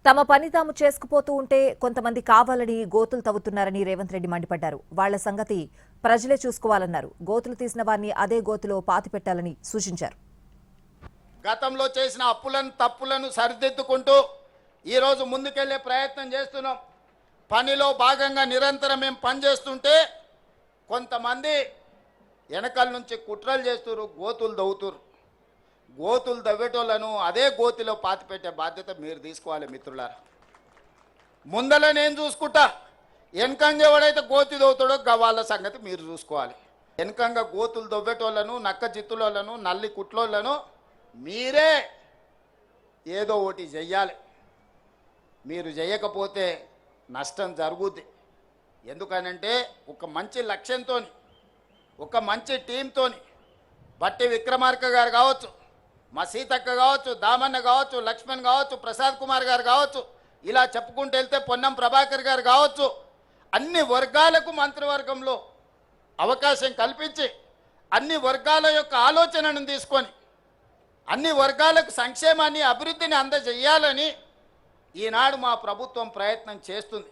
తమ పని తాము చేసుకుపోతూ ఉంటే కొంతమంది కావాలని గోతులు తవ్వుతున్నారని రేవంత్ రెడ్డి మండిపడ్డారు. వాళ్ల సంగతి ప్రజలే చూసుకోవాలన్నారు. గోతులు తీసిన వారిని అదే గోతులో పాతిపెట్టాలని సూచించారు. గతంలో చేసిన అప్పులను తప్పులను సరిదిద్దుకుంటూ ఈరోజు ముందుకెళ్లే ప్రయత్నం చేస్తున్నాం. పనిలో భాగంగా నిరంతరం మేము పనిచేస్తుంటే కొంతమంది వెనకాల నుంచి కుట్రలు చేస్తున్నారు, గోతులు దవ్వుతున్నారు. గోతులు దవ్వేటోళ్లను అదే గోతిలో పాతిపెట్టే బాధ్యత మీరు తీసుకోవాలి మిత్రులారా. ముందల నేను చూసుకుంటా, వెనకంగా ఎవడైతే గోతి దవ్వుతాడో వాళ్ళ సంగతి మీరు చూసుకోవాలి. వెనకంగా గోతులు దవ్వేటోళ్లను, నక్క జిత్తులను, నల్లి కుట్లోళ్లను మీరే ఏదో ఒకటి చెయ్యాలి. మీరు చేయకపోతే నష్టం జరుగుద్ది. ఎందుకనంటే ఒక మంచి లక్ష్యంతో, ఒక మంచి టీంతో బట్టి విక్రమార్క గారు కావచ్చు, మా సీతక్క కావచ్చు, దామన్న కావచ్చు, లక్ష్మణ్ కావచ్చు, ప్రసాద్ కుమార్ గారు కావచ్చు, ఇలా చెప్పుకుంటూ వెళ్తే పొన్నం ప్రభాకర్ గారు కావచ్చు, అన్ని వర్గాలకు మంత్రివర్గంలో అవకాశం కల్పించి అన్ని వర్గాల యొక్క ఆలోచనను తీసుకొని అన్ని వర్గాలకు సంక్షేమాన్ని అభివృద్ధిని అందజేయాలని ఈనాడు మా ప్రభుత్వం ప్రయత్నం చేస్తుంది.